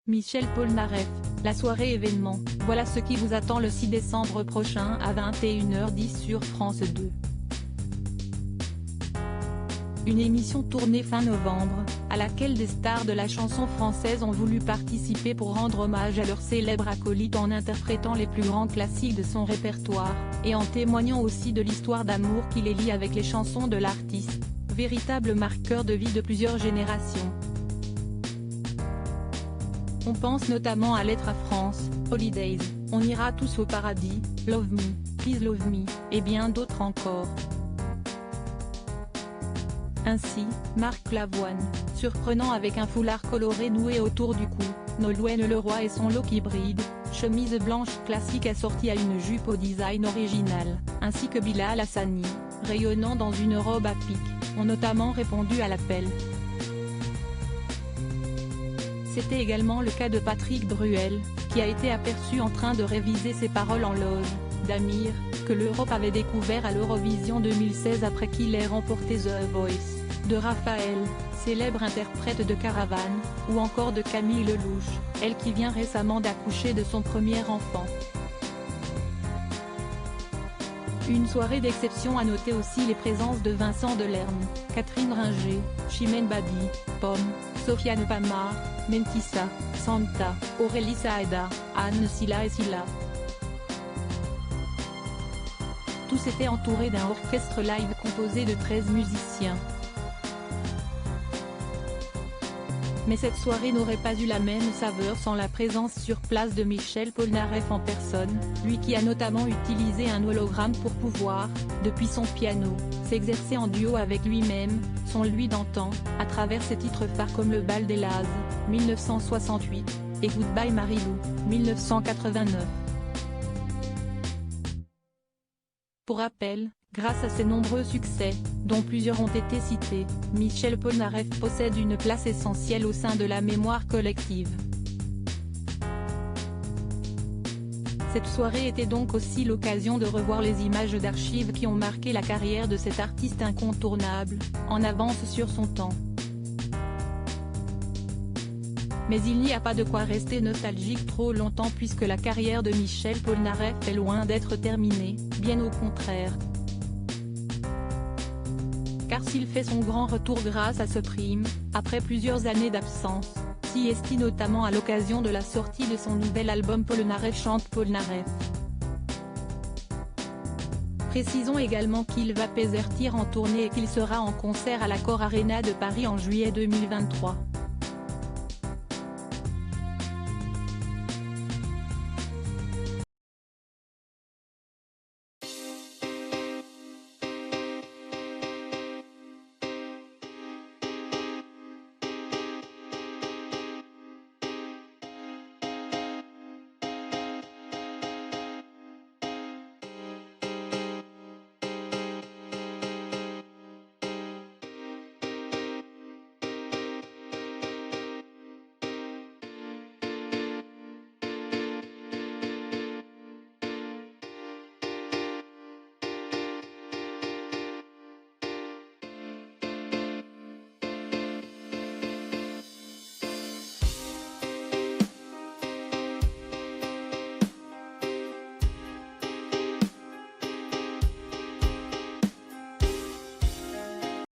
Michel Polnareff, la soirée événement, voilà ce qui vous attend le 6 décembre prochain à 21h10 sur France 2. Une émission tournée fin novembre, à laquelle des stars de la chanson française ont voulu participer pour rendre hommage à leur célèbre acolyte en interprétant les plus grands classiques de son répertoire, et en témoignant aussi de l'histoire d'amour qui les lie avec les chansons de l'artiste, véritable marqueur de vie de plusieurs générations. On pense notamment à Lettre à France, Holidays, On ira tous au paradis, Love Me, Please Love Me, et bien d'autres encore. Ainsi, Marc Lavoine, surprenant avec un foulard coloré noué autour du cou, Nolwenn Leroy et son look hybride, chemise blanche classique assortie à une jupe au design original, ainsi que Bilal Hassani, rayonnant dans une robe à pic, ont notamment répondu à l'appel. C'était également le cas de Patrick Bruel, qui a été aperçu en train de réviser ses paroles en loge d'Amir, que l'Europe avait découvert à l'Eurovision 2016 après qu'il ait remporté The Voice, de Raphaël, célèbre interprète de Caravane, ou encore de Camille Lelouch, elle qui vient récemment d'accoucher de son premier enfant. Une soirée d'exception à noter aussi les présences de Vincent Delerme, Catherine Ringer, Chimène Badi, Pomme, Sofiane Pamar, Mentissa, Santa, Aurélie Saada, Anne Silla et Silla. Tous étaient entourés d'un orchestre live composé de 13 musiciens. Mais cette soirée n'aurait pas eu la même saveur sans la présence sur place de Michel Polnareff en personne, lui qui a notamment utilisé un hologramme pour pouvoir, depuis son piano, s'exercer en duo avec lui-même, son lui d'antan, à travers ses titres phares comme Le Bal des Lazes, 1968, et Goodbye Marilou, 1989. Pour rappel, grâce à ses nombreux succès, dont plusieurs ont été cités, Michel Polnareff possède une place essentielle au sein de la mémoire collective. Cette soirée était donc aussi l'occasion de revoir les images d'archives qui ont marqué la carrière de cet artiste incontournable, en avance sur son temps. Mais il n'y a pas de quoi rester nostalgique trop longtemps puisque la carrière de Michel Polnareff est loin d'être terminée, bien au contraire. Car s'il fait son grand retour grâce à ce prime, après plusieurs années d'absence, si esti notamment à l'occasion de la sortie de son nouvel album Polnareff chante Polnareff. Précisons également qu'il va partir en tournée et qu'il sera en concert à l'Accor Arena de Paris en juillet 2023.